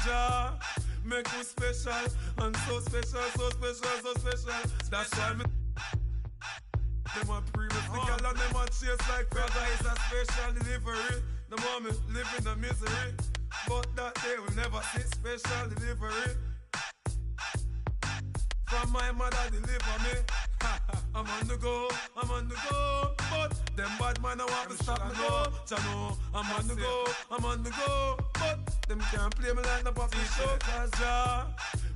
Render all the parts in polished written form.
Jah make you special and so special, so special, so special. That's why me. Them a previous the girl and them a chase like brother is a special delivery. The moment live in the misery, but that day will never see special delivery. From my mother deliver me. I'm on the go, I'm on the go. But them bad man I want to stop me go. Chano, I'm on the go, I'm on the go. But them can't play me like the puppy show. Cause Jah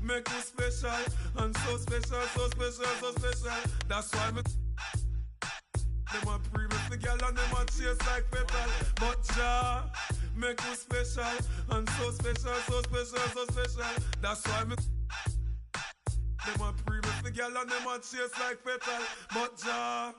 make you special and so special, so special, so special. That's why me. Them a previous the girl and them a chase like petal. But Jah make you special and so special, so special, so special. That's why me. Them a previous the girl and them a chase like petal. But Jah.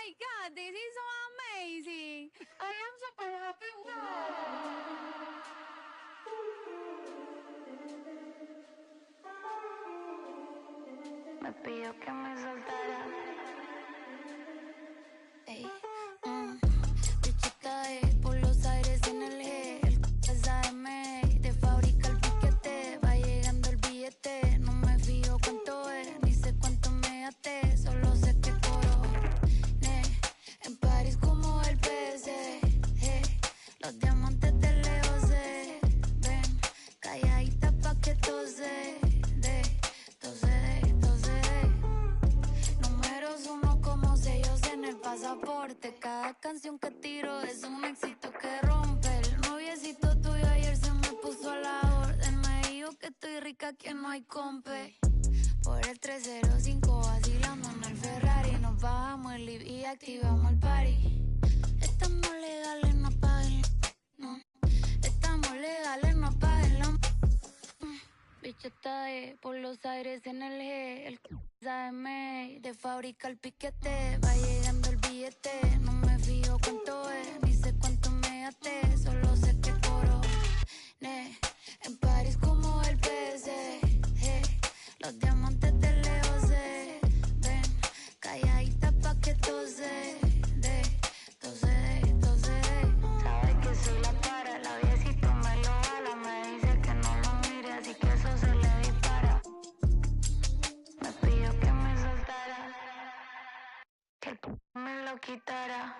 my God, this is so amazing. I am super happy. Me pidió que me soltara. Ey, bichita es por lo canción que tiro es un éxito que rompe. El noviecito tuyo ayer se me puso a la orden. Me dijo que estoy rica, que no hay compe. Por el 305 vacilando en el Ferrari. Nos bajamos el live y activamos el party. Estamos legales, no paguen. No. Estamos legales, no paguen la... Bicho está por los aires en el G. El sabe de fábrica el piquete. Va llegando el billete. No me fijo cuánto es, ni sé cuánto me gasté. Solo sé que coroné en París como el PSG. Los diamantes de Leo se ven calladita pa' que tose de. Sabe que soy la para, la viejito me lo jala. Me dice que no lo mire, así que eso se le dispara. Me pidió que me soltara, que el me lo quitara.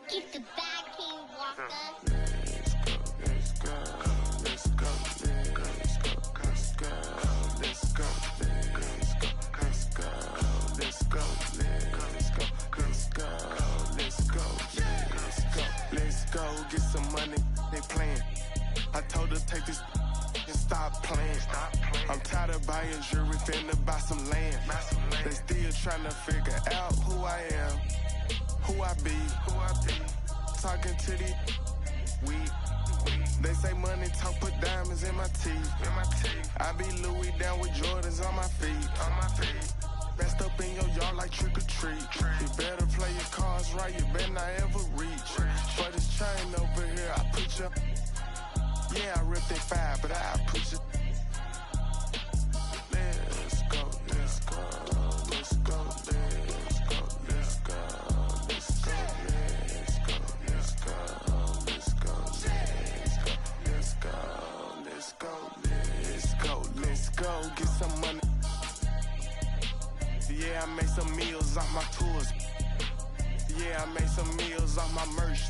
Keep the bag, King Walker. Let's go, get some money, they playing. I told her take this and stop playing. I'm tired of buying jewelry, finna buy some land. They still trying to figure out who I am, who I be. Talking to these weed. They say money talk, put diamonds in my teeth. I be Louis down with Jordans on my feet. Best up in your yard like trick or treat. You better play your cards right, you better not ever reach. For this chain over here, I put you. Yeah, I ripped that 5, but I put you. Let's go, let's go, let's go, let's go, let's go, let's go, let's go, let's go, let's go, let's go, let's go, let's go, get some money. Yeah, I made some meals off my tours. Yeah, I made some meals off my merch.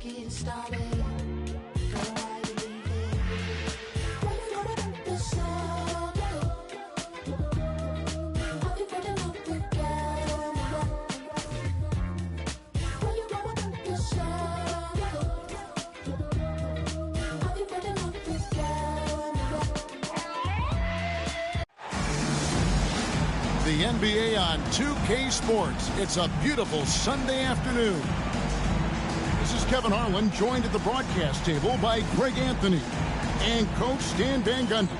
just getting started. Go ahead and leave it. Why you gonna be so good? I'll be putting up with camera. Why you gonna be so good? I'll be putting up with camera. The NBA on 2K Sports. It's a beautiful Sunday afternoon. This is Kevin Harlan, joined at the broadcast table by Greg Anthony and Coach Stan Van Gundy.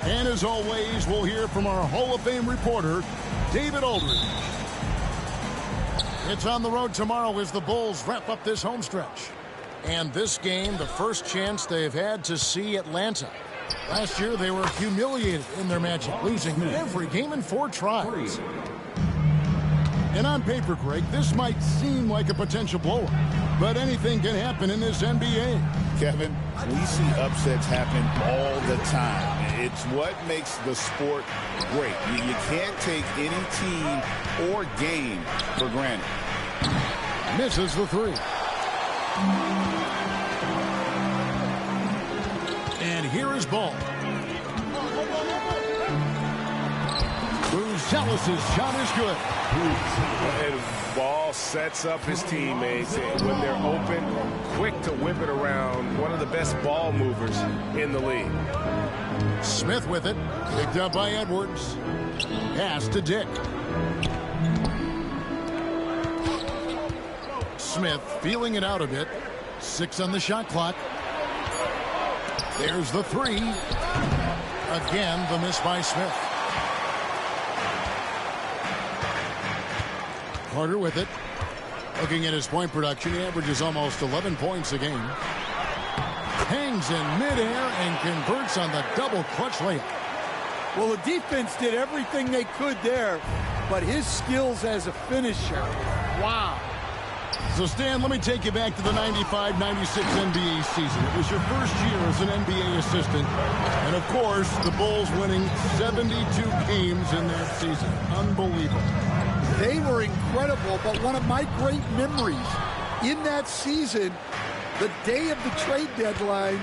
And as always, we'll hear from our Hall of Fame reporter, David Aldridge. It's on the road tomorrow as the Bulls wrap up this home stretch. And this game, the first chance they've had to see Atlanta. Last year, they were humiliated in their matchup, losing every game in 4 tries. And on paper, Greg, this might seem like a potential blowout, but anything can happen in this NBA. Kevin, we see upsets happen all the time. It's what makes the sport great. You can't take any team or game for granted. Misses the 3. And here is Ball. Buzelis' shot is good. And Ball sets up his teammates, and when they're open, quick to whip it around. One of the best ball movers in the league. Smith with it. Picked up by Edwards. Pass to Dick. Smith feeling it out a bit. 6 on the shot clock. There's the 3. Again, the miss by Smith. Carter with it. Looking at his point production, he averages almost 11 points a game. Hangs in midair and converts on the double clutch layup. Well, the defense did everything they could there, but his skills as a finisher, wow. So, Stan, let me take you back to the 95-96 NBA season. It was your first year as an NBA assistant. And, of course, the Bulls winning 72 games in that season. Unbelievable. They were incredible, but one of my great memories in that season, the day of the trade deadline,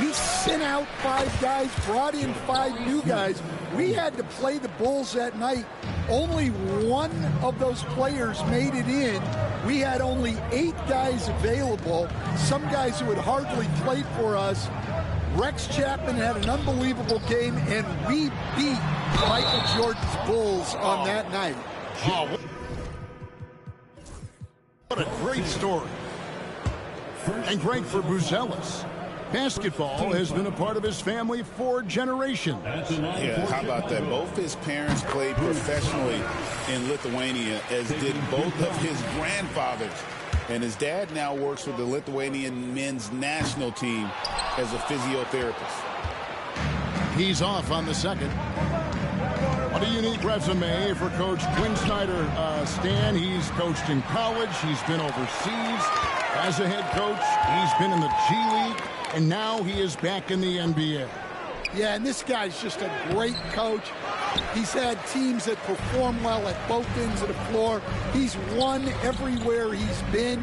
we sent out 5 guys, brought in 5 new guys. We had to play the Bulls that night. Only one of those players made it in. We had only 8 guys available, some guys who had hardly played for us. Rex Chapman had an unbelievable game, and we beat Michael Jordan's Bulls on that night. Oh, what a great story. And great for Buzelis. Basketball has been a part of his family for generations. Yeah, how about that? Both his parents played professionally in Lithuania, as did both of his grandfathers. And his dad now works with the Lithuanian men's national team as a physiotherapist. He's off on the second. What a unique resume for Coach Quinn Snyder. Stan, he's coached in college. He's been overseas as a head coach. He's been in the G League. And now he is back in the NBA. Yeah, and this guy's just a great coach. He's had teams that perform well at both ends of the floor. He's won everywhere he's been.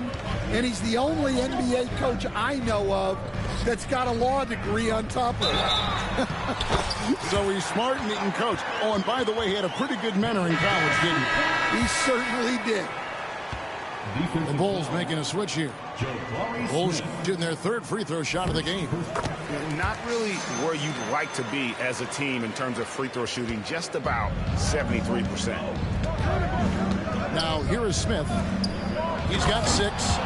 And he's the only NBA coach I know of that's got a law degree on top of it. So he's smart and he can coach. Oh, and by the way, he had a pretty good mentor in college, didn't he? He certainly did. The Bulls making a switch here. Bulls shooting their 3rd free throw shot of the game. Not really where you'd like to be as a team in terms of free throw shooting, just about 73%. Now, here is Smith. He's got 6.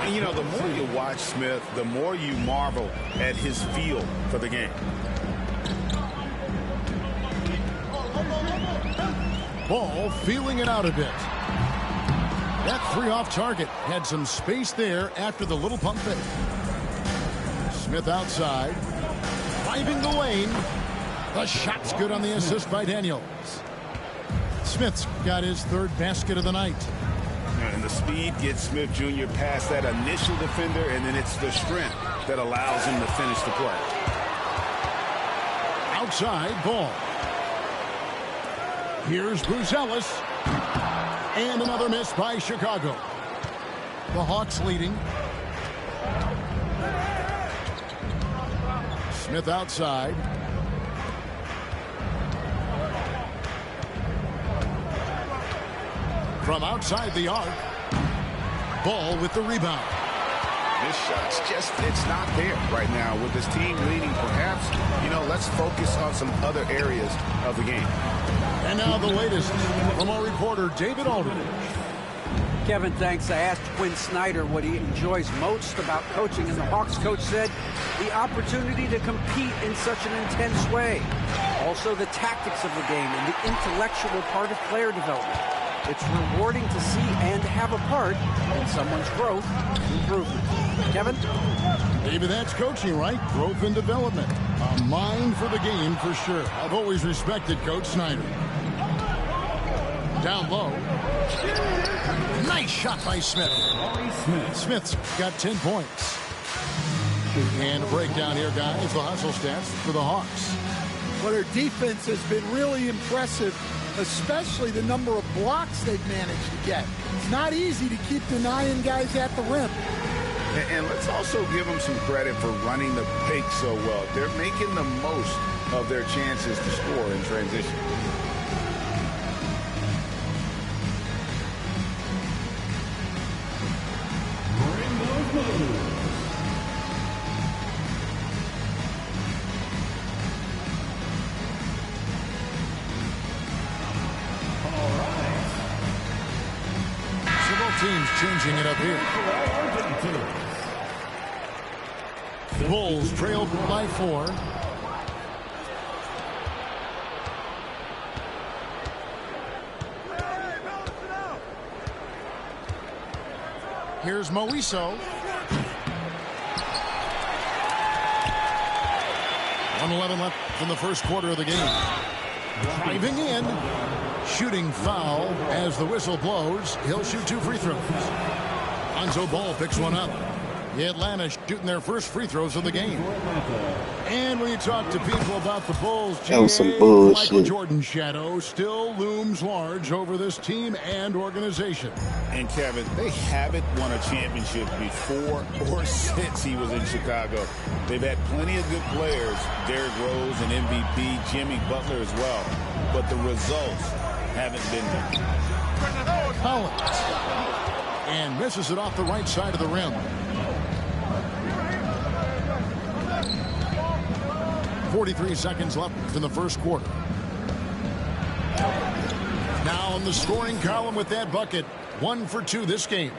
And, you know, the more you watch Smith, the more you marvel at his feel for the game. Ball feeling it out a bit. That 3 off target had some space there after the little pump fake. Smith outside, driving the lane. The shot's good on the assist by Daniels. Smith's got his 3rd basket of the night. And the speed gets Smith Jr. past that initial defender, and then it's the strength that allows him to finish the play. Outside, Ball. Here's Buzelis. And another miss by Chicago. The Hawks leading. Smith outside. From outside the arc. Ball with the rebound. This shot's it's not there right now with this team leading. Perhaps, let's focus on some other areas of the game. And now the latest from our reporter, David Aldridge. Kevin, thanks. I asked Quinn Snyder what he enjoys most about coaching, and the Hawks coach said the opportunity to compete in such an intense way. Also, the tactics of the game and the intellectual part of player development. It's rewarding to see and have a part in someone's growth and improvement. Kevin? Maybe that's coaching, right? Growth and development. A mind for the game for sure. I've always respected Coach Snyder. Down low. Nice shot by Smith. Smith's got 10 points. And a breakdown here, guys. The hustle stats for the Hawks. Well, their defense has been really impressive, especially the number of blocks they've managed to get. It's not easy to keep denying guys at the rim. And let's also give them some credit for running the pick so well. They're making the most of their chances to score in transition. Teams changing it up here. Bulls trailed by 4. Here's Moiso. 1:11 left in the first quarter of the game. Driving in. Shooting foul as the whistle blows. He'll shoot 2 free throws. Lonzo Ball picks one up. The Atlanta shooting their first free throws of the game. And when you talk to people about the Bulls, Michael Jordan's shadow still looms large over this team and organization. And Kevin, they haven't won a championship before or since he was in Chicago. They've had plenty of good players, Derrick Rose and MVP, Jimmy Butler as well. But the results haven't been there. Collins. And misses it off the right side of the rim. 43 seconds left in the first quarter. Now in the scoring column with that bucket. 1 for 2 this game.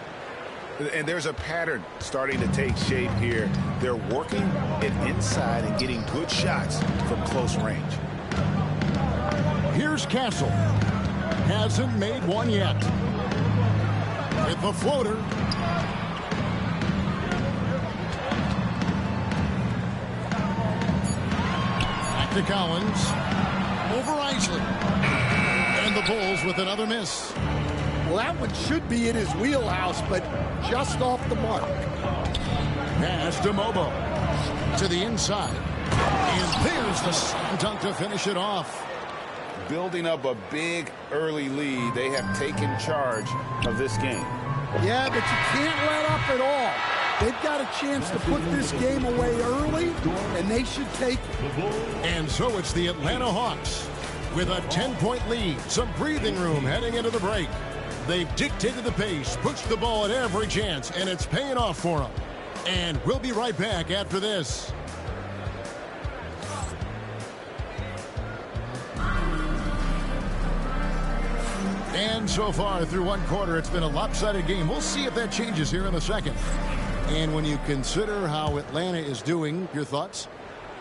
And there's a pattern starting to take shape here. They're working it inside and getting good shots from close range. Here's Castle. Hasn't made one yet. With the floater. Back to Collins. Over Isley. And the Bulls with another miss. Well, that one should be in his wheelhouse, but just off the mark. Pass to Mobo. To the inside. And there's the slam dunk to finish it off. Building up a big early lead. They have taken charge of this game. Yeah, but you can't let up at all. They've got a chance to put this game away early, and they should take it. And so it's the Atlanta Hawks with a 10-point lead. Some breathing room heading into the break. They've dictated the pace, pushed the ball at every chance, and it's paying off for them. And we'll be right back after this. And so far through one quarter, it's been a lopsided game. We'll see if that changes here in a second. And when you consider how Atlanta is doing, your thoughts?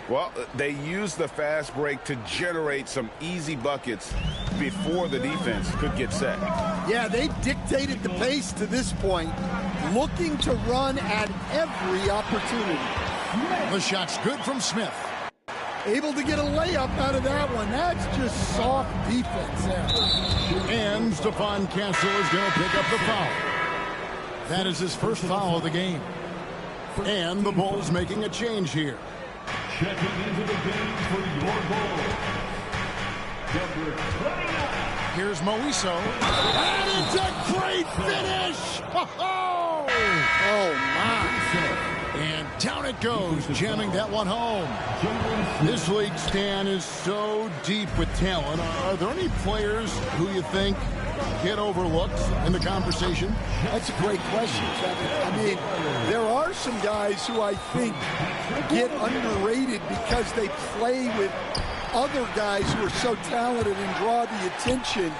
Well, they used the fast break to generate some easy buckets before the defense could get set. Yeah, they've dictated the pace to this point, looking to run at every opportunity. The shot's good from Smith. Able to get a layup out of that one. That's just soft defense there. And Stephon Castle is going to pick up the foul. That is his first foul of the game. And the Bulls making a change here. Checking into the game for your Bulls, number 29. Here's Moiso. And it's a great finish! Oh, my. And Down it goes, jamming that one home. This league, Stan, is so deep with talent. Are there any players who you think get overlooked in the conversation? That's a great question, Kevin. I mean, there are some guys who I think get underrated because they play with other guys who are so talented and draw the attention.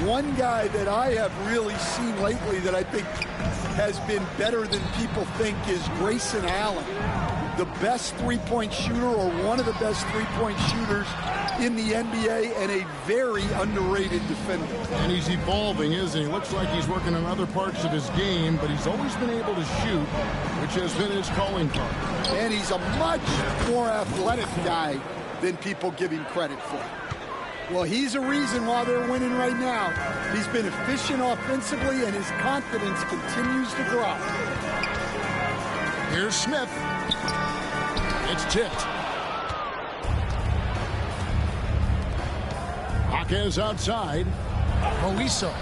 One guy that I have really seen lately that I think has been better than people think is Grayson Allen, the best three-point shooter or one of the best three-point shooters in the NBA and a very underrated defender. And he's evolving, isn't he? Looks like he's working on other parts of his game, but he's always been able to shoot, which has been his calling card. And he's a much more athletic guy than people give him credit for. Well, he's a reason why they're winning right now. He's been efficient offensively, and his confidence continues to grow. Here's Smith. It's tipped. Jaquez outside. Moiso.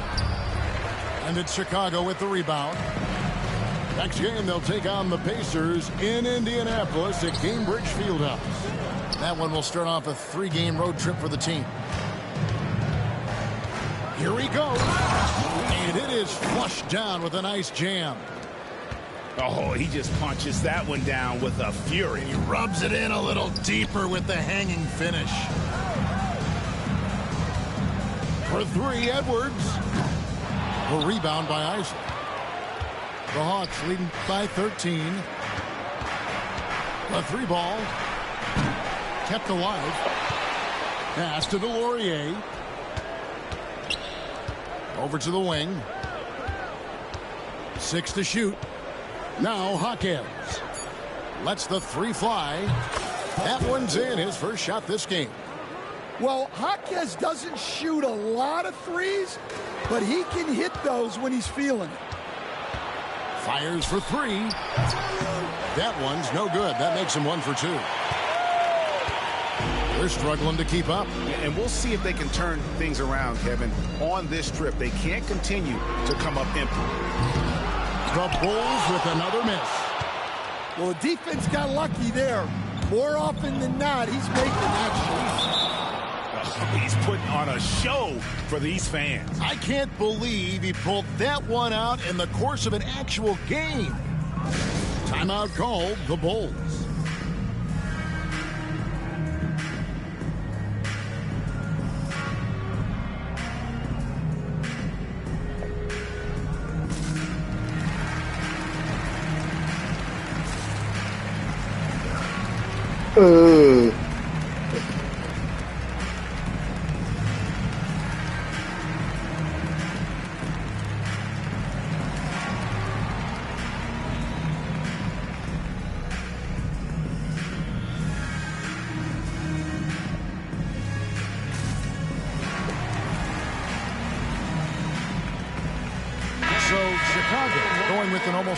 And it's Chicago with the rebound. Next game, they'll take on the Pacers in Indianapolis at Cambridge Fieldhouse. That one will start off a 3-game road trip for the team. Here he goes. And it is flushed down with a nice jam. Oh, he just punches that one down with a fury. He rubs it in a little deeper with the hanging finish. For 3, Edwards. A rebound by Isaac. The Hawks leading by 13. A 3-ball. Kept alive. Pass to Delorier. Over to the wing. 6 to shoot. Now Jaquez. Lets the 3 fly. That one's in, his first shot this game. Well, Jaquez doesn't shoot a lot of threes, but he can hit those when he's feeling it. Fires for 3. That one's no good. That makes him 1 for 2. They're struggling to keep up. And we'll see if they can turn things around, Kevin. On this trip, they can't continue to come up empty. The Bulls with another miss. Well, the defense got lucky there. More often than not, he's making that shot. He's putting on a show for these fans. I can't believe he pulled that one out in the course of an actual game. Timeout called, the Bulls.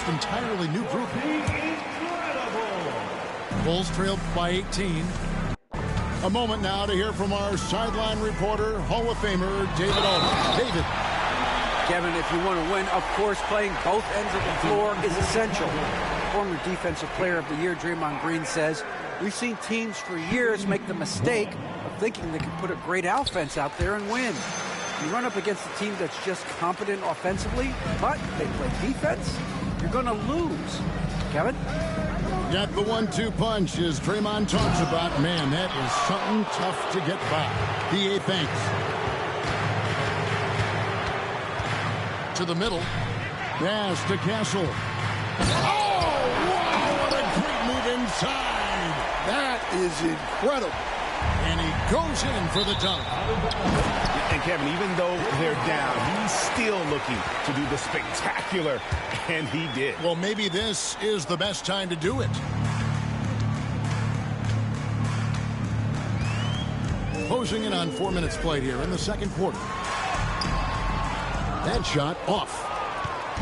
Entirely new group. Bulls trailed by 18. A moment now to hear from our sideline reporter, Hall of Famer David Aldridge. David. Kevin, if you want to win, of course, playing both ends of the floor is essential. Former Defensive Player of the Year Draymond Green says, we've seen teams for years make the mistake of thinking they can put a great offense out there and win. You run up against a team that's just competent offensively, but they play defense, you're going to lose. Kevin? Got the 1-2 punch as Draymond talks about. Man, that is something tough to get by. PA thanks. To the middle. Pass to Castle. Oh, wow, what a great move inside. That is incredible. And he goes in for the dunk. And Kevin, even though they're down, he's still looking to do the spectacular, and he did. Well, maybe this is the best time to do it. Closing in on 4 minutes played here in the second quarter. That shot off.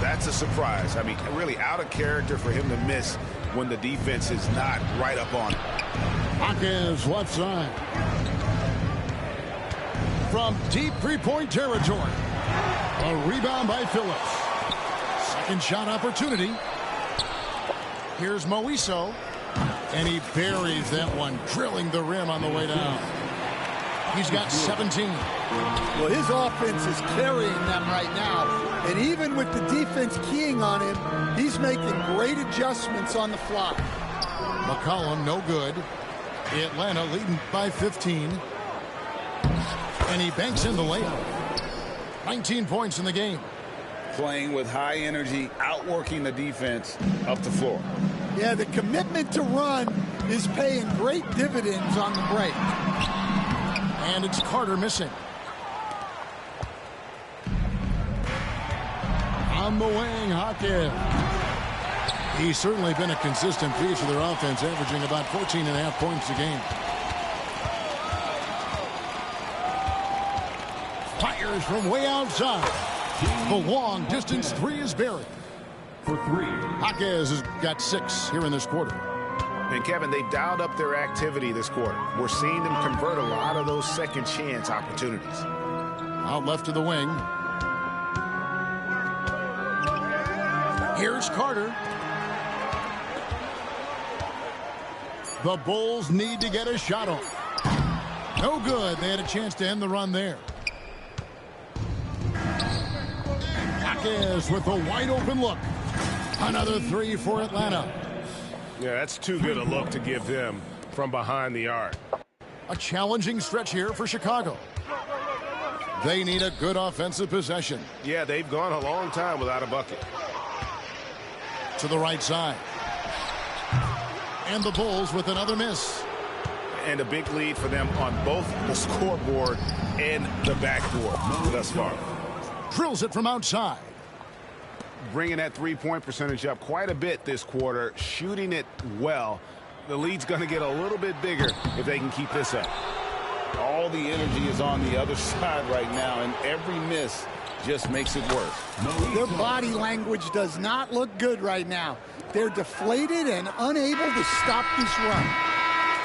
That's a surprise. I mean, really out of character for him to miss when the defense is not right up on it. Jaquez left side. From deep three-point territory. A rebound by Phillips. Second shot opportunity. Here's Moiso. And he buries that one, drilling the rim on the way down. He's got 17. Well, his offense is carrying them right now. And even with the defense keying on him, he's making great adjustments on the fly. McCollum, no good. Atlanta leading by 15. And he banks in the layup. 19 points in the game. Playing with high energy, outworking the defense up the floor. Yeah, the commitment to run is paying great dividends on the break. And it's Carter missing. On the wing, Hawkins. He's certainly been a consistent piece of their offense, averaging about 14.5 points a game. Fires from way outside. The long distance three is buried. For three. Hawkins has got 6 here in this quarter. And Kevin, they've dialed up their activity this quarter. We're seeing them convert a lot of those second chance opportunities. Out left to the wing. Here's Carter. The Bulls need to get a shot off. No good. They had a chance to end the run there. Hawkins with a wide open look. Another 3 for Atlanta. Yeah, that's too good a look to give them from behind the arc. A challenging stretch here for Chicago. They need a good offensive possession. Yeah, they've gone a long time without a bucket. To the right side. And the Bulls with another miss. And a big lead for them on both the scoreboard and the backboard thus far. Drills it from outside. Bringing that three-point percentage up quite a bit this quarter, shooting it well. The lead's going to get a little bit bigger if they can keep this up. All the energy is on the other side right now, and every miss just makes it worse. Their body language does not look good right now. They're deflated and unable to stop this run.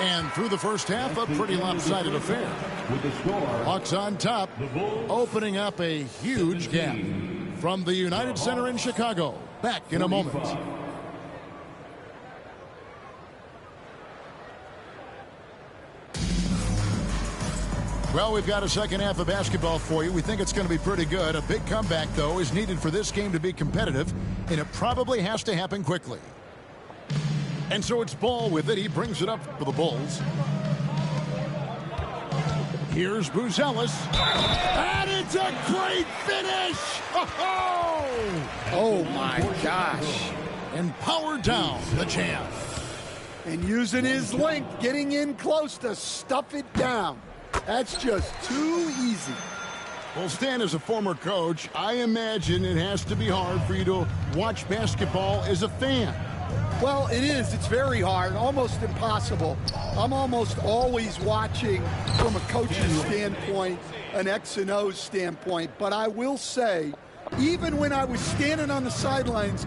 And through the first half, a pretty lopsided affair. Hawks on top, opening up a huge gap. From the United Center in Chicago. Back in a moment. Well, we've got a second half of basketball for you. We think it's going to be pretty good. A big comeback, though, is needed for this game to be competitive, and it probably has to happen quickly. And so it's Ball with it. He brings it up for the Bulls. Here's Buzelis. And it's a great finish! Oh, my gosh. And powered down the champ. And using his length, getting in close to stuff it down. That's just too easy. Well, Stan, as a former coach, I imagine it has to be hard for you to watch basketball as a fan. Well, it is. It's very hard, almost impossible. I'm almost always watching from a coaching standpoint, an X and O standpoint. But I will say, even when I was standing on the sidelines,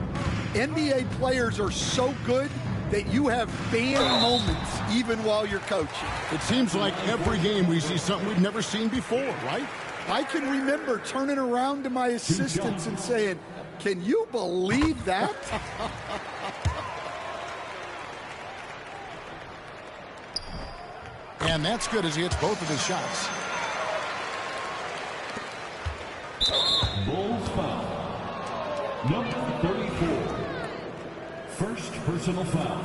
NBA players are so good that you have fan moments even while you're coaching. It seems like every game we see something we've never seen before, right? I can remember turning around to my assistants and saying, "Can you believe that?" And that's good as he hits both of his shots. Bulls foul. Number 34. First personal foul.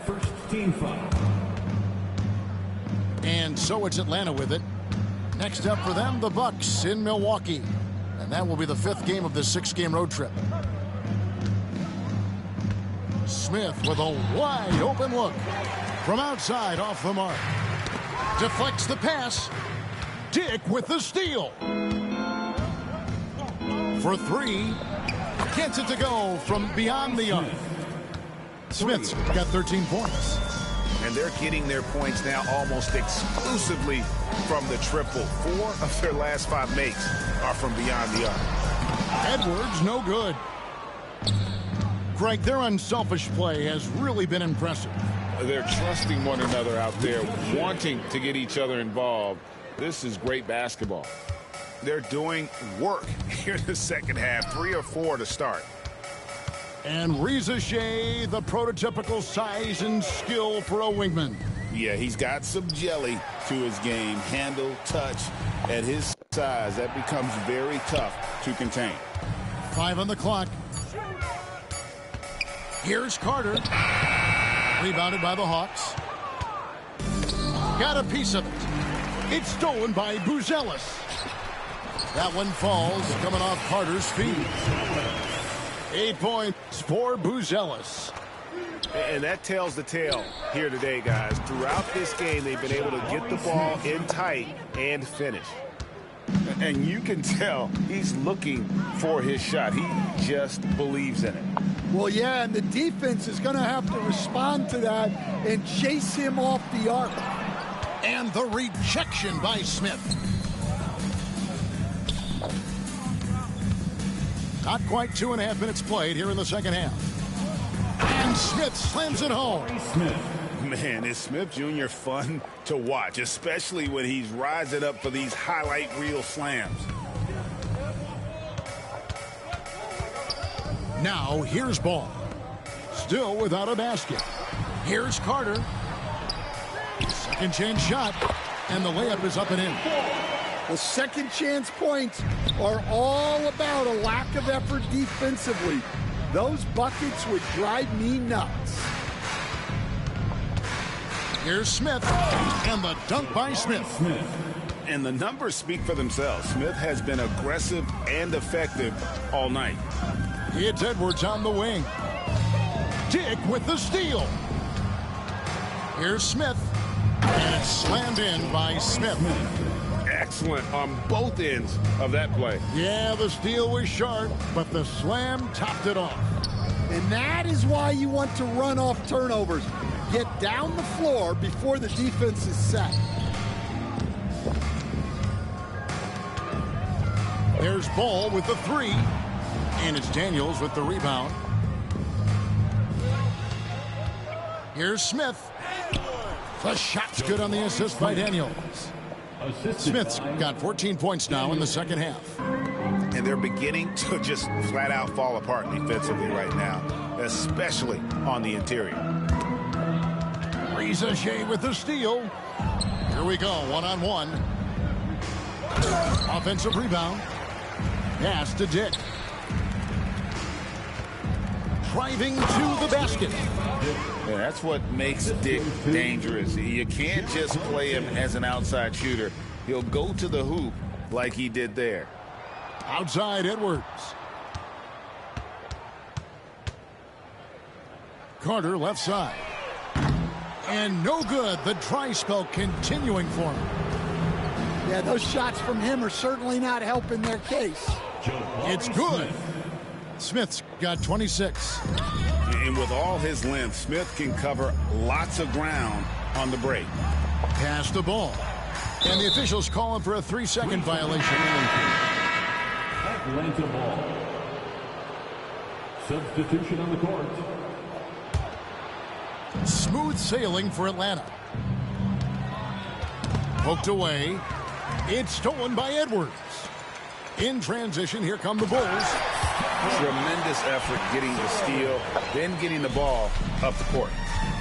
First team foul. And so it's Atlanta with it. Next up for them, the Bucks in Milwaukee. And that will be the 5th game of this 6-game road trip. Smith with a wide open look. From outside, off the mark. Deflects the pass. Dick with the steal. For 3. Gets it to go from beyond the arc. Smith's got 13 points. And they're getting their points now almost exclusively from the triple. 4 of their last 5 makes are from beyond the arc. Edwards, no good. Greg, their unselfish play has really been impressive. They're trusting one another out there, wanting to get each other involved. This is great basketball. They're doing work here in the second half. 3 or 4 to start. And Reza Shea, the prototypical size and skill for a wingman. Yeah, he's got some jelly to his game. Handle, touch. At his size, that becomes very tough to contain. 5 on the clock. Here's Carter. Rebounded by the Hawks. Got a piece of it. It's stolen by Buzelis. That one falls, coming off Carter's feet. 8 points for Buzelis. And that tells the tale here today, guys. Throughout this game, they've been able to get the ball in tight and finish. And you can tell he's looking for his shot. He just believes in it. Well, yeah, and the defense is going to have to respond to that and chase him off the arc. And the rejection by Smith. Not quite 2.5 minutes played here in the second half. And Smith slams it home. Man, is Smith Jr. fun to watch, especially when he's rising up for these highlight reel slams. Now here's Ball. Still without a basket. Here's Carter. Second chance shot. And the layup is up and in. The second chance points are all about a lack of effort defensively. Those buckets would drive me nuts. Here's Smith, and the dunk by Smith. And the numbers speak for themselves. Smith has been aggressive and effective all night. It's Edwards on the wing. Dick with the steal. Here's Smith, and it's slammed in by Smith. Excellent on both ends of that play. Yeah, the steal was sharp, but the slam topped it off. And that is why you want to run off turnovers. Get down the floor before the defense is set. There's Ball with the 3. And it's Daniels with the rebound. Here's Smith. The shot's good on the assist by Daniels. Smith's got 14 points now in the second half. And they're beginning to just flat out fall apart defensively right now, especially on the interior. Reza Shea with the steal. Here we go, one-on-one. Offensive rebound. Pass to Dick. Driving to the basket. Yeah, that's what makes Dick dangerous. You can't just play him as an outside shooter. He'll go to the hoop like he did there. Outside Edwards. Carter left side. And no good. The dry spell continuing for him. Yeah, those shots from him are certainly not helping their case. It's good. Smith's got 26. And with all his length, Smith can cover lots of ground on the break. Pass the ball. And the officials call him for a 3-second violation. Atlanta ball. Substitution on the court. Smooth sailing for Atlanta. Poked away. It's stolen by Edwards. In transition, here come the Bulls. Tremendous effort getting the steal, then getting the ball up the court.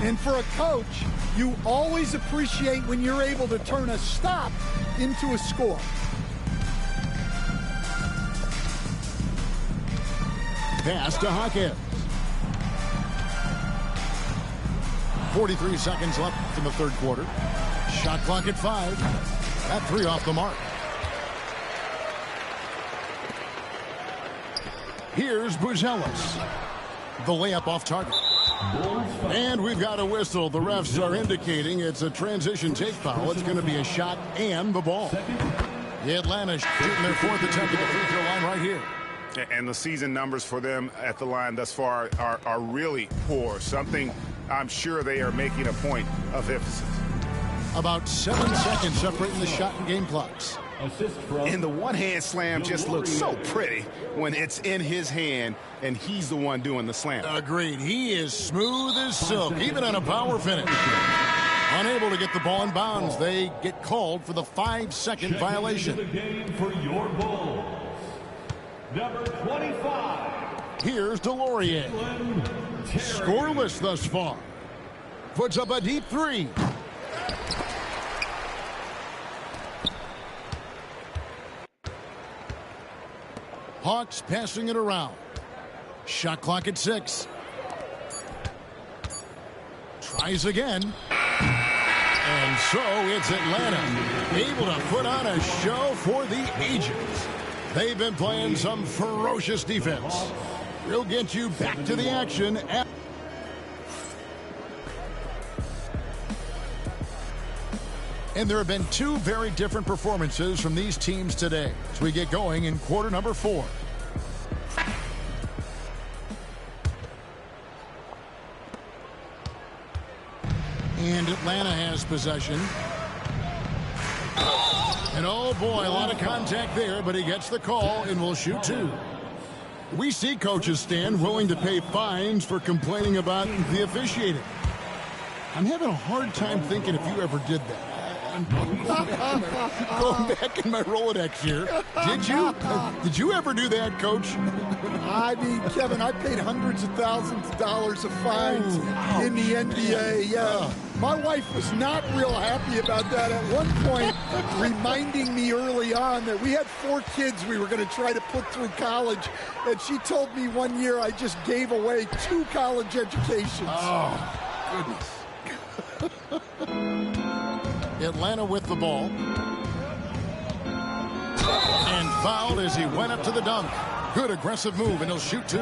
And for a coach, you always appreciate when you're able to turn a stop into a score. Pass to Hawkins. 43 seconds left in the third quarter. Shot clock at 5. That 3 off the mark. Here's Buzelis. The layup off target. And we've got a whistle. The refs are indicating it's a transition take foul. It's going to be a shot and the ball. The Atlanta shooting their 4th attempt at the free throw line right here. And the season numbers for them at the line thus far are really poor. Something I'm sure they are making a point of emphasis. About 7 seconds separating the shot and game clocks. And the one-hand slam just looks so pretty when it's in his hand and he's the one doing the slam. Agreed. He is smooth as silk, even on a power finish. Unable to get the ball in bounds, they get called for the 5-second violation. The game for your Bulls. Number 25. Here's Delorier. Scoreless thus far. Puts up a deep three. Hawks passing it around. Shot clock at 6. Tries again. And so it's Atlanta, able to put on a show for the ages. They've been playing some ferocious defense. We'll get you back to the action. And there have been two very different performances from these teams today as we get going in quarter number 4. And Atlanta has possession. And oh boy, a lot of contact there, but he gets the call and will shoot 2. We see coaches stand willing to pay fines for complaining about the officiating. I'm having a hard time thinking if you ever did that. Going back in my Rolodex here. Did you? Did you ever do that, Coach? I mean, Kevin, I paid hundreds of thousands of dollars of fines in the NBA. Yeah. My wife was not real happy about that at one point, reminding me early on that we had 4 kids we were going to try to put through college. And she told me one year I just gave away 2 college educations. Oh, goodness. Atlanta with the ball. And fouled as he went up to the dunk. Good aggressive move, and he'll shoot 2.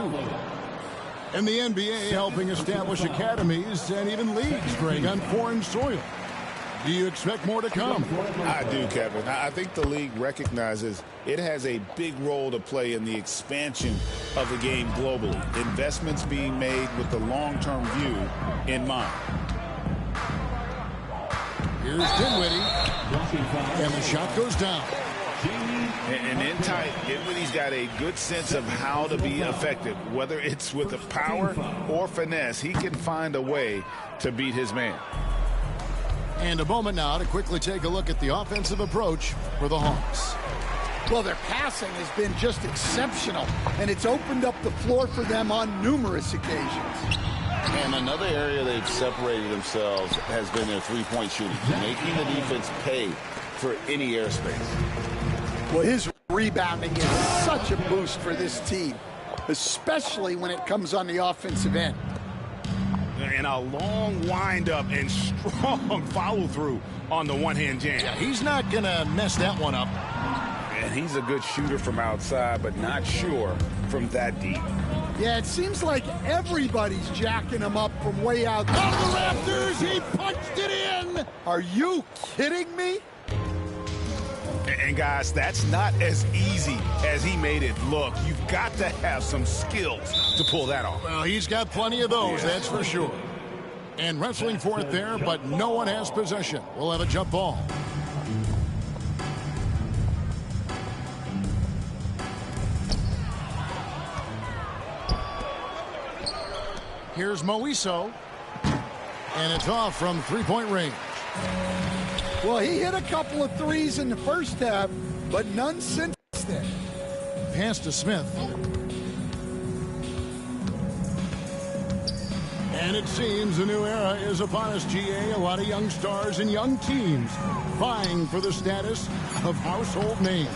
And the NBA helping establish academies and even leagues, Greg, on foreign soil. Do you expect more to come? I do, Kevin. I think the league recognizes it has a big role to play in the expansion of the game globally. Investments being made with the long-term view in mind. Here's Dinwiddie, and the shot goes down. And in tight, Dinwiddie's got a good sense of how to be effective. Whether it's with the power or finesse, he can find a way to beat his man. And a moment now to quickly take a look at the offensive approach for the Hawks. Well, their passing has been just exceptional, and it's opened up the floor for them on numerous occasions. And another area they've separated themselves has been their three-point shooting, making the defense pay for any airspace. Well, his rebounding is such a boost for this team, especially when it comes on the offensive end. And a long windup and strong follow-through on the one-hand jam. Yeah, he's not going to mess that one up. And he's a good shooter from outside, but not sure from that deep. Yeah, it seems like everybody's jacking him up from way out. On the rafters, he punched it in! Are you kidding me? And guys, that's not as easy as he made it look. You've got to have some skills to pull that off. Well, he's got plenty of those, that's for sure. And wrestling for it there, but no one has possession. We'll have a jump ball. Here's Moiso. And it's off from three-point range. Well, he hit a couple of threes in the first half, but none since then. Pass to Smith. And it seems a new era is upon us, GA. A lot of young stars and young teams vying for the status of household names.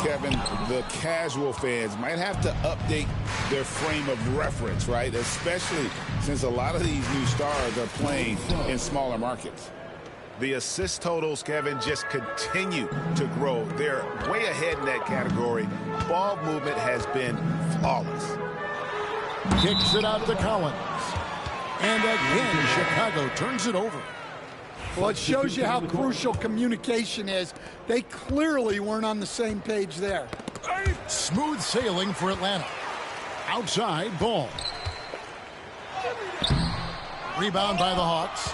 Kevin, the casual fans might have to update their frame of reference, right? Especially since a lot of these new stars are playing in smaller markets. The assist totals, Kevin, just continue to grow. They're way ahead in that category. Ball movement has been flawless. Kicks it out to Collins. And again, Chicago turns it over. Well, it shows you how crucial communication is. They clearly weren't on the same page there. Smooth sailing for Atlanta. Outside, ball. Rebound by the Hawks.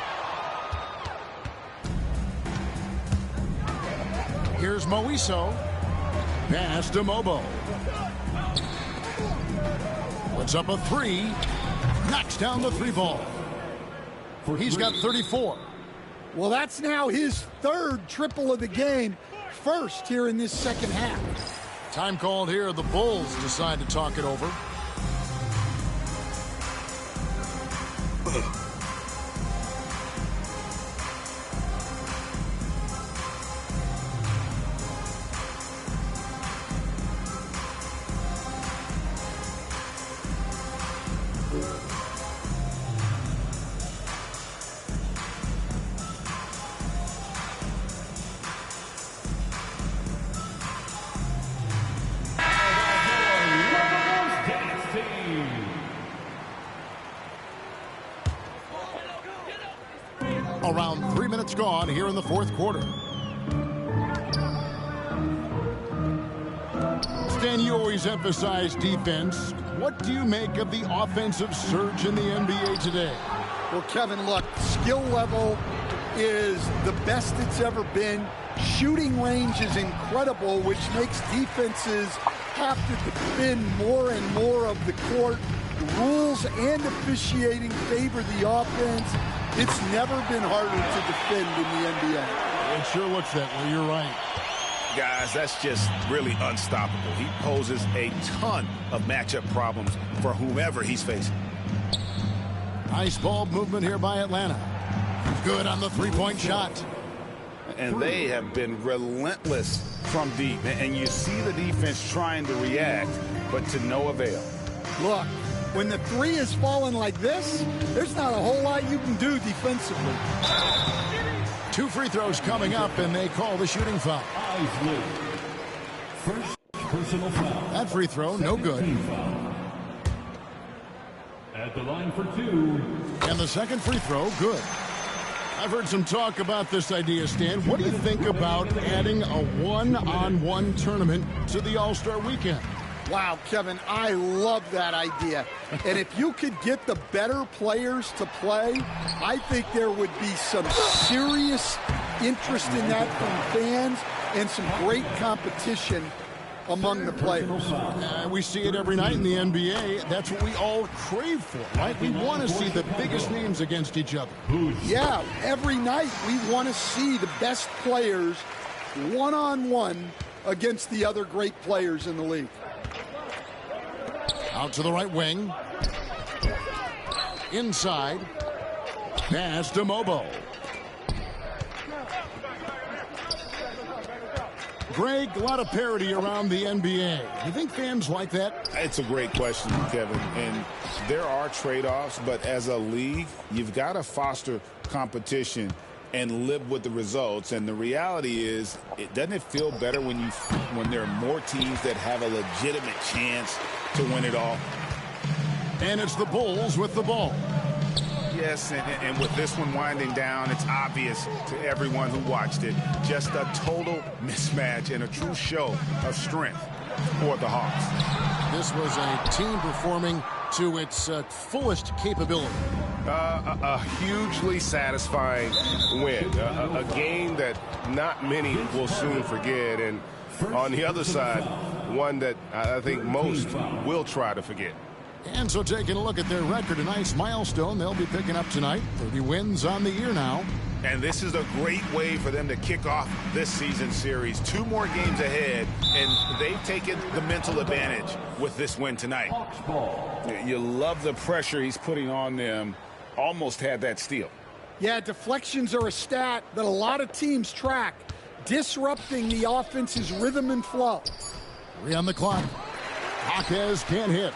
Here's Moiso. Pass to Mobo. Puts up a 3. Knocks down the 3 ball. He's got 34. Well, that's now his 3rd triple of the game. First here in this second half. Time called here. The Bulls decide to talk it over. Around 3 minutes gone here in the fourth quarter. Stan, you always emphasize defense. What do you make of the offensive surge in the NBA today? Well, Kevin, look, skill level is the best it's ever been. Shooting range is incredible, which makes defenses have to defend more and more of the court. Rules and officiating favor the offense. It's never been harder to defend in the NBA. It sure looks that way. You're right. Guys, that's just really unstoppable. He poses a ton of matchup problems for whomever he's facing. Nice ball movement here by Atlanta. Good on the three-point shot. And they have been relentless from deep. And you see the defense trying to react, but to no avail. Look, when the three is falling like this, there's not a whole lot you can do defensively. 2 free throws coming up, and they call the shooting foul. First personal foul. That free throw, no good. At the line for 2. And the second free throw, good. I've heard some talk about this idea, Stan. What do you think about adding a one-on-one tournament to the All-Star Weekend? Wow, Kevin, I love that idea. And if you could get the better players to play, I think there would be some serious interest in that from fans and some great competition among the players. We see it every night in the NBA. That's what we all crave for, right? We want to see the biggest names against each other. Yeah, every night we want to see the best players one-on-one against the other great players in the league. Out to the right wing. Inside. Pass to Mobo. Greg, a lot of parity around the NBA. You think fans like that? It's a great question, Kevin. And there are trade-offs, but as a league, you've got to foster competition and live with the results. And the reality is, doesn't it feel better when there are more teams that have a legitimate chance to win it all? And it's the Bulls with the ball. Yes, and with this one winding down, it's obvious to everyone who watched it. Just a total mismatch and a true show of strength for the Hawks. This was a team performing to its fullest capability. A hugely satisfying win. A game that not many will soon forget. And on the other side, one that I think most will try to forget. And so taking a look at their record, a nice milestone they'll be picking up tonight. 30 wins on the year now. And this is a great way for them to kick off this season series. 2 more games ahead, and they've taken the mental advantage with this win tonight. You love the pressure he's putting on them. Almost had that steal. Yeah, deflections are a stat that a lot of teams track, disrupting the offense's rhythm and flow. 3 on the clock. Hawkes can't hit.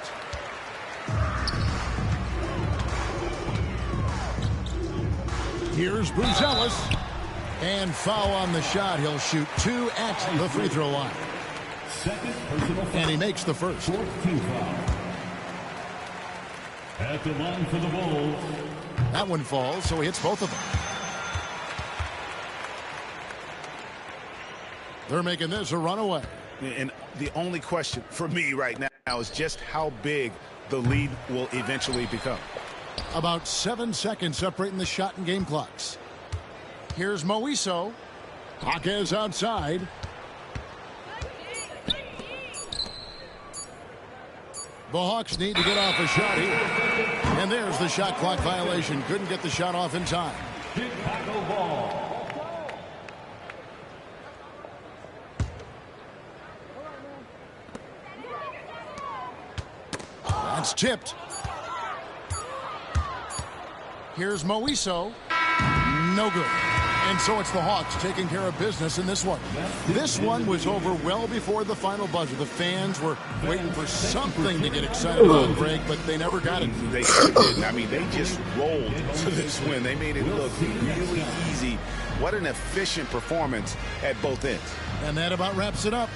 Here's Bruzelis. And foul on the shot. He'll shoot 2 at the free throw line. And he makes the first. At the line for the Bulls. That one falls, so he hits both of them. They're making this a runaway. And the only question for me right now is just how big the lead will eventually become. About 7 seconds separating the shot and game clocks. Here's Moiso. Hawkes outside. The Hawks need to get off a shot here. And there's the shot clock violation. Couldn't get the shot off in time. Chicago ball. That's tipped. Here's Moiso. No good. And so it's the Hawks taking care of business in this one. This one was over well before the final buzzer. The fans were waiting for something to get excited about, Greg, but they never got it. They sure didn't. I mean, they just rolled to this win. They made it look really easy. What an efficient performance at both ends. And that about wraps it up.